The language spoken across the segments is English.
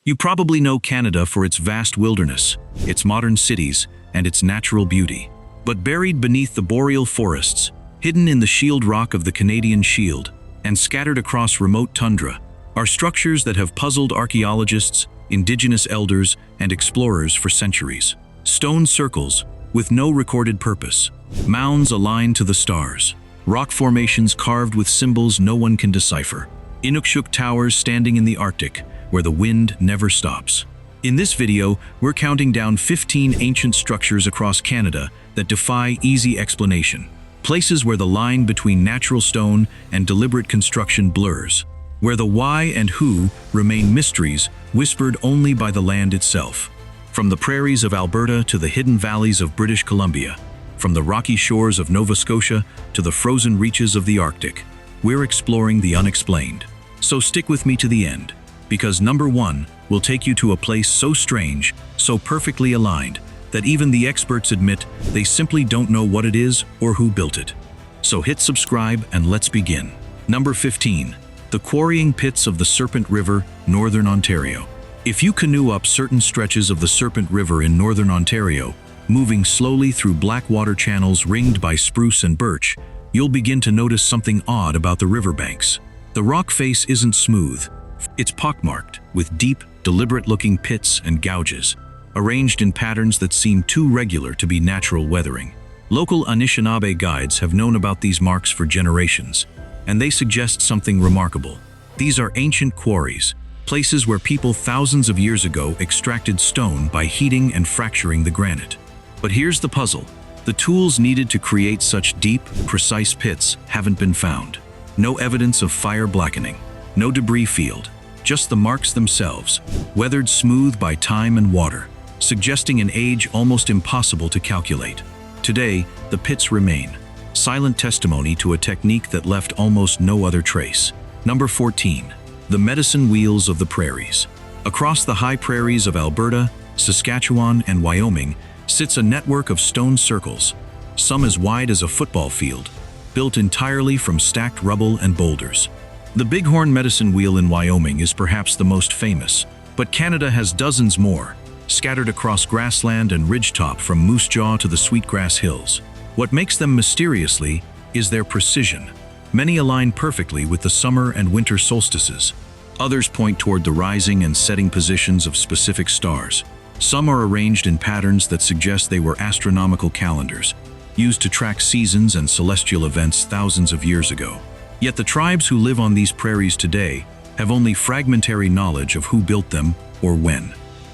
You probably know Canada for its vast wilderness, its modern cities, and its natural beauty. But buried beneath the boreal forests, hidden in the shield rock of the Canadian Shield, and scattered across remote tundra, are structures that have puzzled archaeologists, indigenous elders, and explorers for centuries. Stone circles, with no recorded purpose. Mounds aligned to the stars. Rock formations carved with symbols no one can decipher. Inukshuk towers standing in the Arctic, where the wind never stops. In this video, we're counting down 15 ancient structures across Canada that defy easy explanation. Places where the line between natural stone and deliberate construction blurs. Where the why and who remain mysteries whispered only by the land itself. From the prairies of Alberta to the hidden valleys of British Columbia, from the rocky shores of Nova Scotia to the frozen reaches of the Arctic, we're exploring the unexplained. So stick with me to the end, because number 1 will take you to a place so strange, so perfectly aligned, that even the experts admit they simply don't know what it is or who built it. So hit subscribe and let's begin. Number 15. The quarrying pits of the Serpent River, Northern Ontario. If you canoe up certain stretches of the Serpent River in Northern Ontario, moving slowly through black water channels ringed by spruce and birch, you'll begin to notice something odd about the riverbanks. The rock face isn't smooth. It's pockmarked, with deep, deliberate-looking pits and gouges, arranged in patterns that seem too regular to be natural weathering. Local Anishinaabe guides have known about these marks for generations, and they suggest something remarkable. These are ancient quarries, places where people thousands of years ago extracted stone by heating and fracturing the granite. But here's the puzzle. The tools needed to create such deep, precise pits haven't been found. No evidence of fire blackening, no debris field, just the marks themselves, weathered smooth by time and water, suggesting an age almost impossible to calculate. Today, the pits remain, silent testimony to a technique that left almost no other trace. Number 14. The medicine wheels of the prairies. Across the high prairies of Alberta, Saskatchewan, and Wyoming sits a network of stone circles, some as wide as a football field, built entirely from stacked rubble and boulders. The Bighorn Medicine Wheel in Wyoming is perhaps the most famous, but Canada has dozens more, scattered across grassland and ridgetop from Moose Jaw to the Sweetgrass Hills. What makes them mysteriously is their precision. Many align perfectly with the summer and winter solstices. Others point toward the rising and setting positions of specific stars. Some are arranged in patterns that suggest they were astronomical calendars, used to track seasons and celestial events thousands of years ago. Yet the tribes who live on these prairies today have only fragmentary knowledge of who built them or when.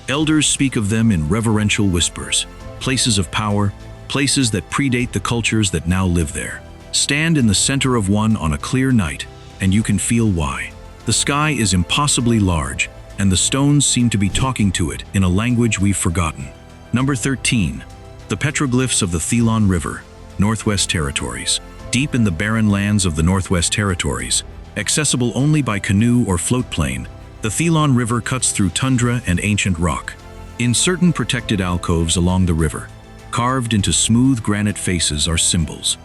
Elders speak of them in reverential whispers, places of power, places that predate the cultures that now live there. Stand in the center of one on a clear night, and you can feel why. The sky is impossibly large, and the stones seem to be talking to it in a language we've forgotten. Number 13. The petroglyphs of the Thelon River, Northwest Territories. Deep in the barren lands of the Northwest Territories, accessible only by canoe or float plane, the Thelon River cuts through tundra and ancient rock. In certain protected alcoves along the river, carved into smooth granite faces are symbols.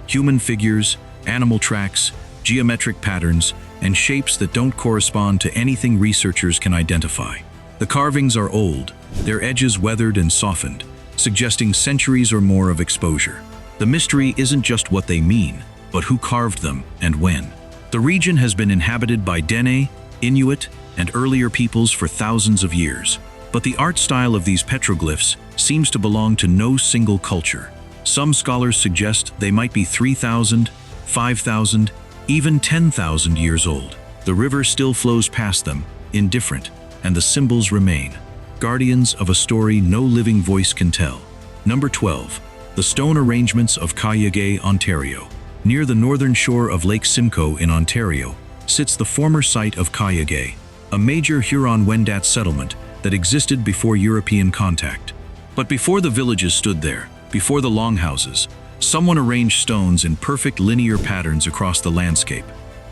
Human figures, animal tracks, geometric patterns, and shapes that don't correspond to anything researchers can identify. The carvings are old, their edges weathered and softened, suggesting centuries or more of exposure. The mystery isn't just what they mean, but who carved them and when. The region has been inhabited by Dene, Inuit, and earlier peoples for thousands of years. But the art style of these petroglyphs seems to belong to no single culture. Some scholars suggest they might be 3,000, 5,000, even 10,000 years old. The river still flows past them, indifferent, and the symbols remain, guardians of a story no living voice can tell. Number 12. The stone arrangements of Cayuga, Ontario. Near the northern shore of Lake Simcoe in Ontario sits the former site of Cayuga, a major Huron-Wendat settlement that existed before European contact. But before the villages stood there, before the longhouses, someone arranged stones in perfect linear patterns across the landscape.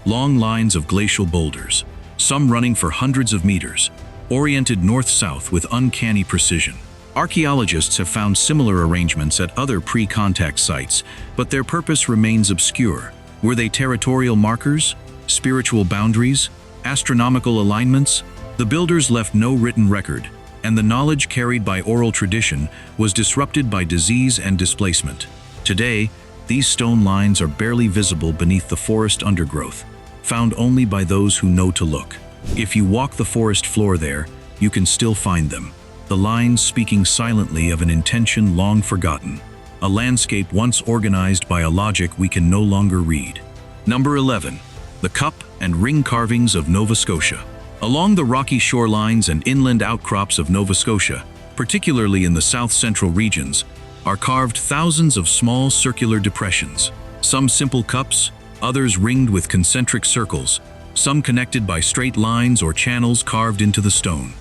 Long lines of glacial boulders, some running for hundreds of meters, oriented north-south with uncanny precision. Archaeologists have found similar arrangements at other pre-contact sites, but their purpose remains obscure. Were they territorial markers, spiritual boundaries, astronomical alignments, The builders left no written record, and the knowledge carried by oral tradition was disrupted by disease and displacement. Today, these stone lines are barely visible beneath the forest undergrowth, found only by those who know to look. If you walk the forest floor there, you can still find them, the lines speaking silently of an intention long forgotten, a landscape once organized by a logic we can no longer read. Number 11. The cup and ring carvings of Nova Scotia. Along the rocky shorelines and inland outcrops of Nova Scotia, particularly in the south-central regions, are carved thousands of small circular depressions, some simple cups, others ringed with concentric circles, some connected by straight lines or channels carved into the stone.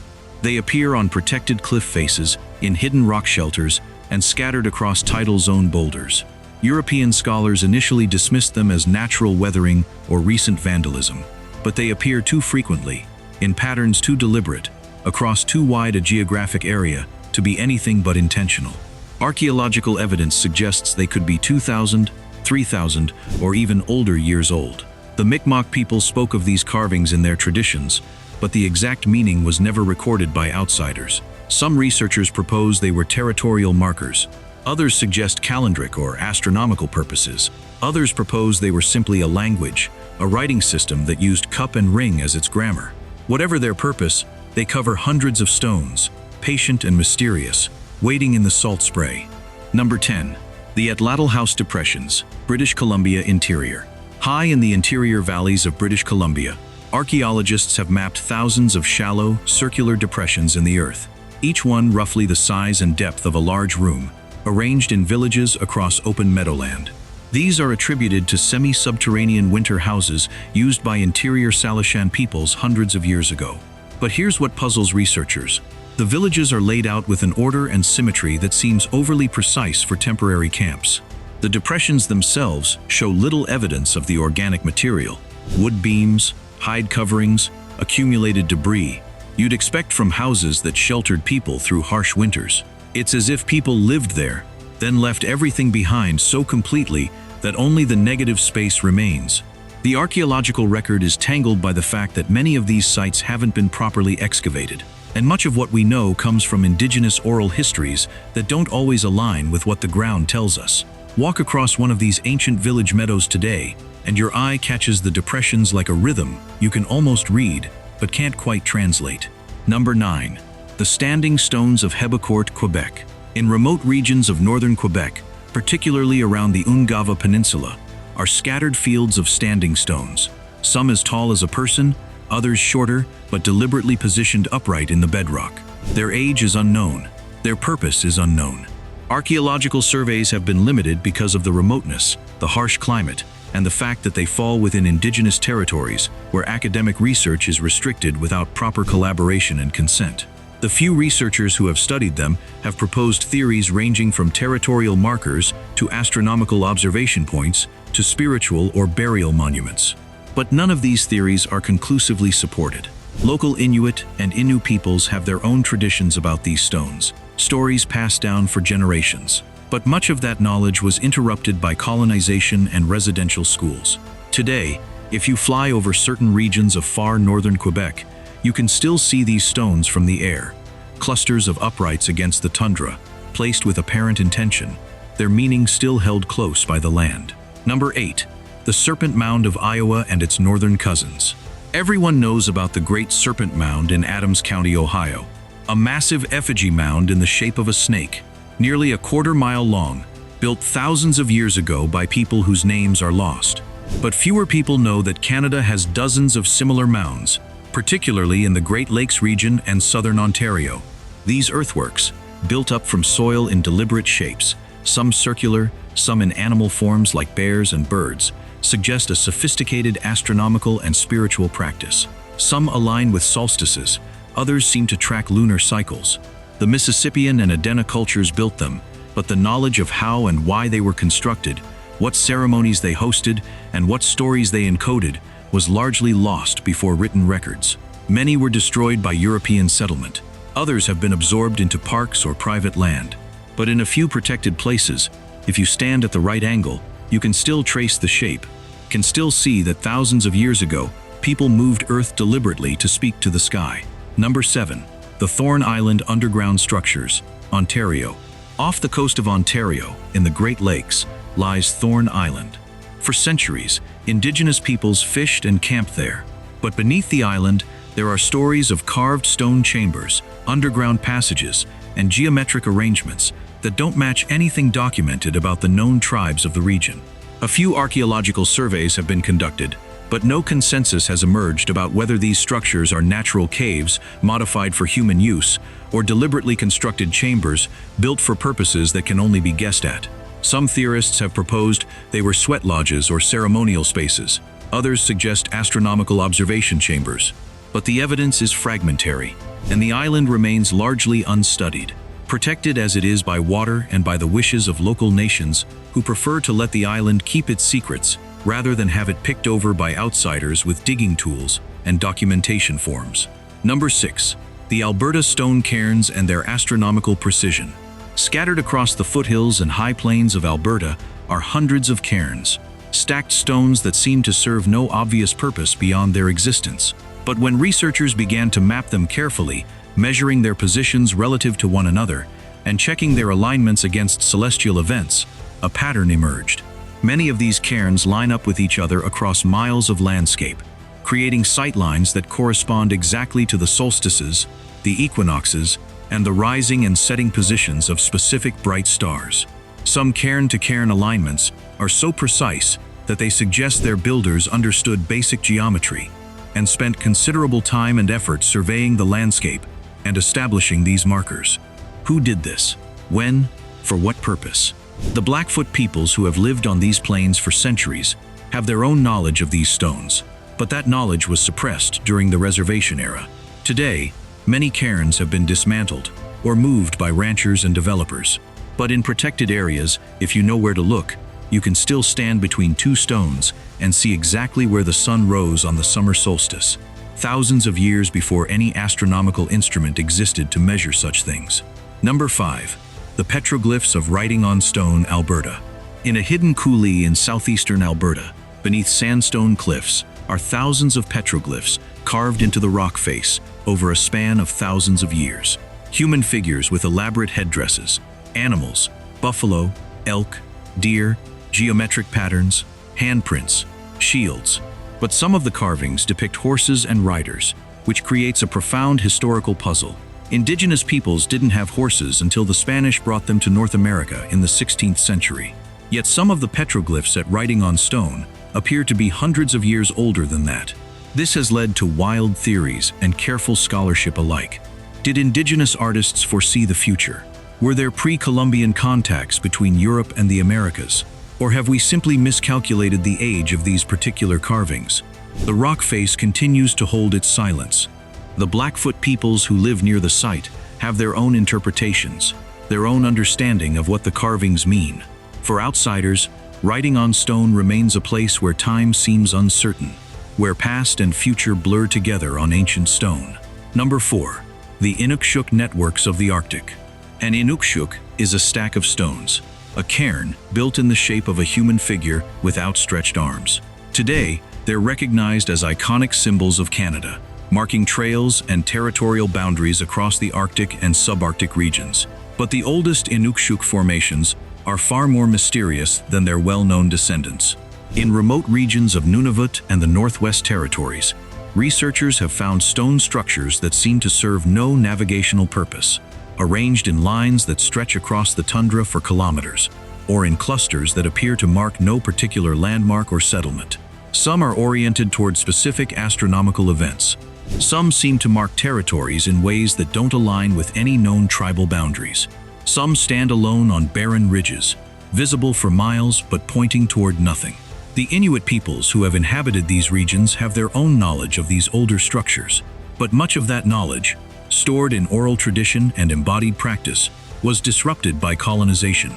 They appear on protected cliff faces, in hidden rock shelters, and scattered across tidal zone boulders. European scholars initially dismissed them as natural weathering or recent vandalism, but they appear too frequently, in patterns too deliberate, across too wide a geographic area, to be anything but intentional. Archaeological evidence suggests they could be 2,000, 3,000, or even older years old. The Mi'kmaq people spoke of these carvings in their traditions, but the exact meaning was never recorded by outsiders. Some researchers propose they were territorial markers. Others suggest calendric or astronomical purposes. Others propose they were simply a language, a writing system that used cup and ring as its grammar. Whatever their purpose, they cover hundreds of stones, patient and mysterious, waiting in the salt spray. Number 10. The Atlatl House Depressions, British Columbia interior. High in the interior valleys of British Columbia, archaeologists have mapped thousands of shallow, circular depressions in the earth, each one roughly the size and depth of a large room, arranged in villages across open meadowland. These are attributed to semi-subterranean winter houses used by interior Salishan peoples hundreds of years ago. But here's what puzzles researchers. The villages are laid out with an order and symmetry that seems overly precise for temporary camps. The depressions themselves show little evidence of the organic material. Wood beams, hide coverings, accumulated debris you'd expect from houses that sheltered people through harsh winters. It's as if people lived there, then left everything behind so completely that only the negative space remains. The archaeological record is tangled by the fact that many of these sites haven't been properly excavated, and much of what we know comes from indigenous oral histories that don't always align with what the ground tells us. Walk across one of these ancient village meadows today, and your eye catches the depressions like a rhythm you can almost read, but can't quite translate. Number 9. The Standing Stones of Hebecourt, Quebec. In remote regions of northern Quebec, particularly around the Ungava Peninsula, are scattered fields of standing stones, some as tall as a person, others shorter, but deliberately positioned upright in the bedrock. Their age is unknown. Their purpose is unknown. Archaeological surveys have been limited because of the remoteness, the harsh climate, and the fact that they fall within indigenous territories where academic research is restricted without proper collaboration and consent. The few researchers who have studied them have proposed theories ranging from territorial markers to astronomical observation points to spiritual or burial monuments. But none of these theories are conclusively supported. Local Inuit and Innu peoples have their own traditions about these stones, stories passed down for generations. But much of that knowledge was interrupted by colonization and residential schools. Today, if you fly over certain regions of far northern Quebec, you can still see these stones from the air, clusters of uprights against the tundra, placed with apparent intention, their meaning still held close by the land. Number 8. The Serpent Mound of Iowa and its northern cousins. Everyone knows about the Great Serpent Mound in Adams County, Ohio, a massive effigy mound in the shape of a snake, nearly a quarter-mile long, built thousands of years ago by people whose names are lost. But fewer people know that Canada has dozens of similar mounds, particularly in the Great Lakes region and southern Ontario. These earthworks, built up from soil in deliberate shapes, some circular, some in animal forms like bears and birds, suggest a sophisticated astronomical and spiritual practice. Some align with solstices, others seem to track lunar cycles. The Mississippian and Adena cultures built them, but the knowledge of how and why they were constructed, what ceremonies they hosted, and what stories they encoded was largely lost before written records. Many were destroyed by European settlement. Others have been absorbed into parks or private land. But in a few protected places, if you stand at the right angle, you can still trace the shape, can still see that thousands of years ago, people moved Earth deliberately to speak to the sky. Number 7. The Thorn Island Underground Structures, Ontario. Off the coast of Ontario, in the Great Lakes, lies Thorn Island. For centuries, Indigenous peoples fished and camped there. But beneath the island, there are stories of carved stone chambers, underground passages, and geometric arrangements that don't match anything documented about the known tribes of the region. A few archaeological surveys have been conducted, but no consensus has emerged about whether these structures are natural caves modified for human use or deliberately constructed chambers built for purposes that can only be guessed at. Some theorists have proposed they were sweat lodges or ceremonial spaces. Others suggest astronomical observation chambers. But the evidence is fragmentary, and the island remains largely unstudied, protected as it is by water and by the wishes of local nations who prefer to let the island keep its secrets rather than have it picked over by outsiders with digging tools and documentation forms. Number 6. The Alberta stone cairns and their astronomical precision. Scattered across the foothills and high plains of Alberta are hundreds of cairns, stacked stones that seem to serve no obvious purpose beyond their existence. But when researchers began to map them carefully, measuring their positions relative to one another, and checking their alignments against celestial events, a pattern emerged. Many of these cairns line up with each other across miles of landscape, creating sightlines that correspond exactly to the solstices, the equinoxes, and the rising and setting positions of specific bright stars. Some cairn-to-cairn alignments are so precise that they suggest their builders understood basic geometry and spent considerable time and effort surveying the landscape and establishing these markers. Who did this? When? For what purpose? The Blackfoot peoples who have lived on these plains for centuries have their own knowledge of these stones, but that knowledge was suppressed during the reservation era. Today, many cairns have been dismantled or moved by ranchers and developers. But in protected areas, if you know where to look, you can still stand between two stones and see exactly where the sun rose on the summer solstice, thousands of years before any astronomical instrument existed to measure such things. Number 5. The petroglyphs of writing on stone, Alberta. In a hidden coulee in southeastern Alberta, beneath sandstone cliffs, are thousands of petroglyphs carved into the rock face over a span of thousands of years. Human figures with elaborate headdresses, animals, buffalo, elk, deer, geometric patterns, handprints, shields. But some of the carvings depict horses and riders, which creates a profound historical puzzle. Indigenous peoples didn't have horses until the Spanish brought them to North America in the 16th century. Yet some of the petroglyphs at writing on stone appear to be hundreds of years older than that. This has led to wild theories and careful scholarship alike. Did indigenous artists foresee the future? Were there pre-Columbian contacts between Europe and the Americas? Or have we simply miscalculated the age of these particular carvings? The rock face continues to hold its silence. The Blackfoot peoples who live near the site have their own interpretations, their own understanding of what the carvings mean. For outsiders, writing on stone remains a place where time seems uncertain, where past and future blur together on ancient stone. Number 4. The Inukshuk networks of the Arctic. An Inukshuk is a stack of stones, a cairn built in the shape of a human figure with outstretched arms. Today, they're recognized as iconic symbols of Canada, marking trails and territorial boundaries across the Arctic and subarctic regions. But the oldest Inukshuk formations are far more mysterious than their well-known descendants. In remote regions of Nunavut and the Northwest Territories, researchers have found stone structures that seem to serve no navigational purpose, arranged in lines that stretch across the tundra for kilometers, or in clusters that appear to mark no particular landmark or settlement. Some are oriented toward specific astronomical events. Some seem to mark territories in ways that don't align with any known tribal boundaries. Some stand alone on barren ridges, visible for miles but pointing toward nothing. The Inuit peoples who have inhabited these regions have their own knowledge of these older structures, but much of that knowledge, stored in oral tradition and embodied practice, was disrupted by colonization.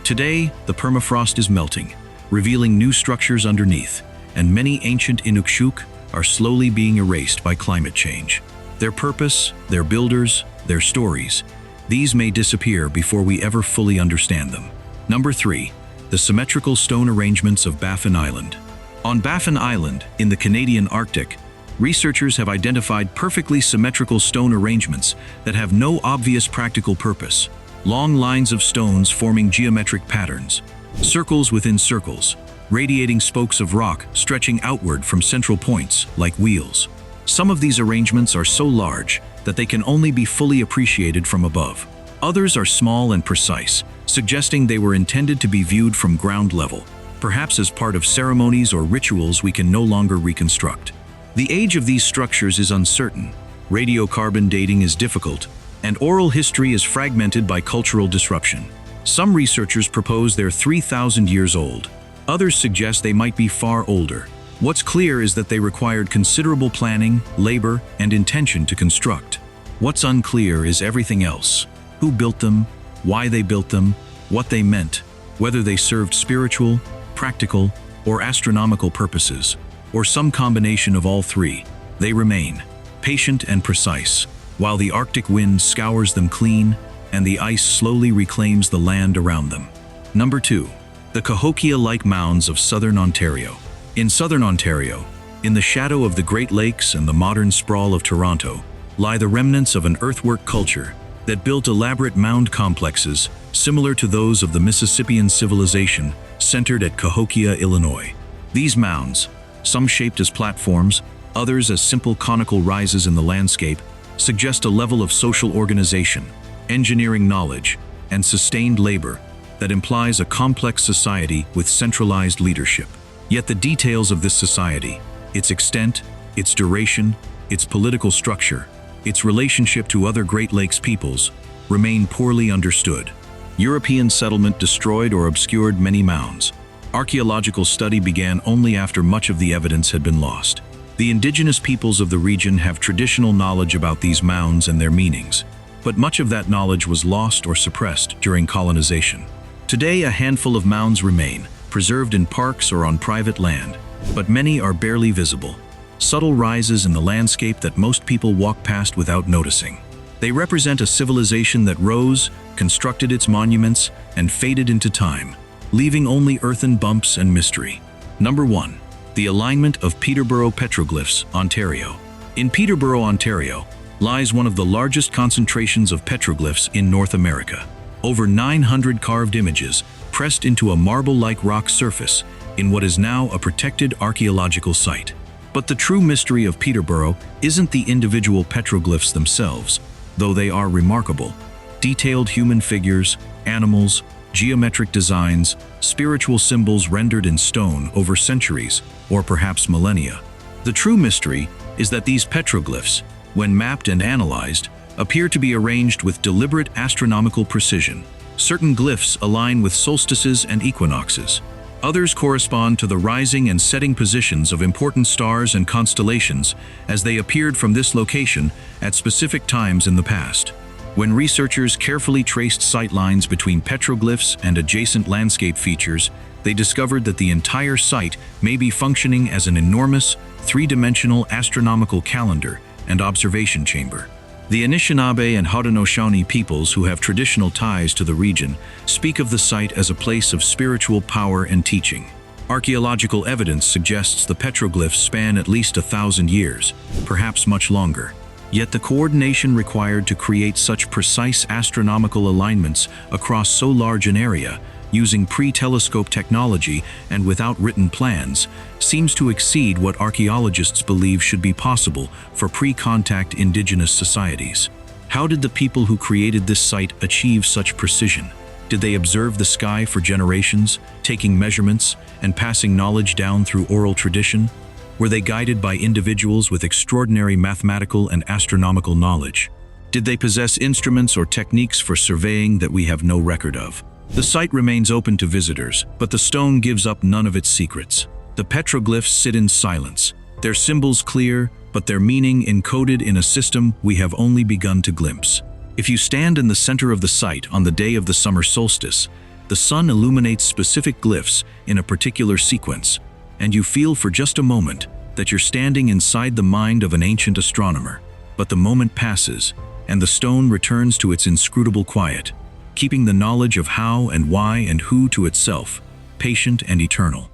Today, the permafrost is melting, revealing new structures underneath, and many ancient Inukshuk are slowly being erased by climate change. Their purpose, their builders, their stories, these may disappear before we ever fully understand them. Number 3. The symmetrical stone arrangements of Baffin Island. On Baffin Island, in the Canadian Arctic, researchers have identified perfectly symmetrical stone arrangements that have no obvious practical purpose. Long lines of stones forming geometric patterns, circles within circles, radiating spokes of rock stretching outward from central points like wheels. Some of these arrangements are so large that they can only be fully appreciated from above. Others are small and precise, suggesting they were intended to be viewed from ground level, perhaps as part of ceremonies or rituals we can no longer reconstruct. The age of these structures is uncertain, radiocarbon dating is difficult, and oral history is fragmented by cultural disruption. Some researchers propose they're 3,000 years old. Others suggest they might be far older. What's clear is that they required considerable planning, labor, and intention to construct. What's unclear is everything else. Who built them, why they built them, what they meant, whether they served spiritual, practical, or astronomical purposes, or some combination of all three. They remain patient and precise, while the Arctic wind scours them clean and the ice slowly reclaims the land around them. Number 2. The Cahokia-like mounds of southern Ontario. In southern Ontario, in the shadow of the Great Lakes and the modern sprawl of Toronto, lie the remnants of an earthwork culture that built elaborate mound complexes similar to those of the Mississippian civilization centered at Cahokia, Illinois. These mounds, some shaped as platforms, others as simple conical rises in the landscape, suggest a level of social organization, engineering knowledge, and sustained labor that implies a complex society with centralized leadership. Yet the details of this society, its extent, its duration, its political structure, its relationship to other Great Lakes peoples, remain poorly understood. European settlement destroyed or obscured many mounds. Archaeological study began only after much of the evidence had been lost. The indigenous peoples of the region have traditional knowledge about these mounds and their meanings, but much of that knowledge was lost or suppressed during colonization. Today, a handful of mounds remain, preserved in parks or on private land, but many are barely visible. Subtle rises in the landscape that most people walk past without noticing. They represent a civilization that rose, constructed its monuments, and faded into time, leaving only earthen bumps and mystery. Number 1. The alignment of Peterborough petroglyphs, Ontario. In Peterborough, Ontario, lies one of the largest concentrations of petroglyphs in North America. Over 900 carved images pressed into a marble-like rock surface in what is now a protected archaeological site. But the true mystery of Peterborough isn't the individual petroglyphs themselves, though they are remarkable. Detailed human figures, animals, geometric designs, spiritual symbols rendered in stone over centuries, or perhaps millennia. The true mystery is that these petroglyphs, when mapped and analyzed, appear to be arranged with deliberate astronomical precision. Certain glyphs align with solstices and equinoxes. Others correspond to the rising and setting positions of important stars and constellations as they appeared from this location at specific times in the past. When researchers carefully traced sight lines between petroglyphs and adjacent landscape features, they discovered that the entire site may be functioning as an enormous, three-dimensional astronomical calendar and observation chamber. The Anishinaabe and Haudenosaunee peoples who have traditional ties to the region speak of the site as a place of spiritual power and teaching. Archaeological evidence suggests the petroglyphs span at least 1,000 years, perhaps much longer. Yet the coordination required to create such precise astronomical alignments across so large an area, using pre-telescope technology and without written plans, seems to exceed what archaeologists believe should be possible for pre-contact indigenous societies. How did the people who created this site achieve such precision? Did they observe the sky for generations, taking measurements and passing knowledge down through oral tradition? Were they guided by individuals with extraordinary mathematical and astronomical knowledge? Did they possess instruments or techniques for surveying that we have no record of? The site remains open to visitors, but the stone gives up none of its secrets. The petroglyphs sit in silence, their symbols clear, but their meaning encoded in a system we have only begun to glimpse. If you stand in the center of the site on the day of the summer solstice, the sun illuminates specific glyphs in a particular sequence, and you feel for just a moment that you're standing inside the mind of an ancient astronomer. But the moment passes, and the stone returns to its inscrutable quiet, keeping the knowledge of how and why and who to itself, patient and eternal.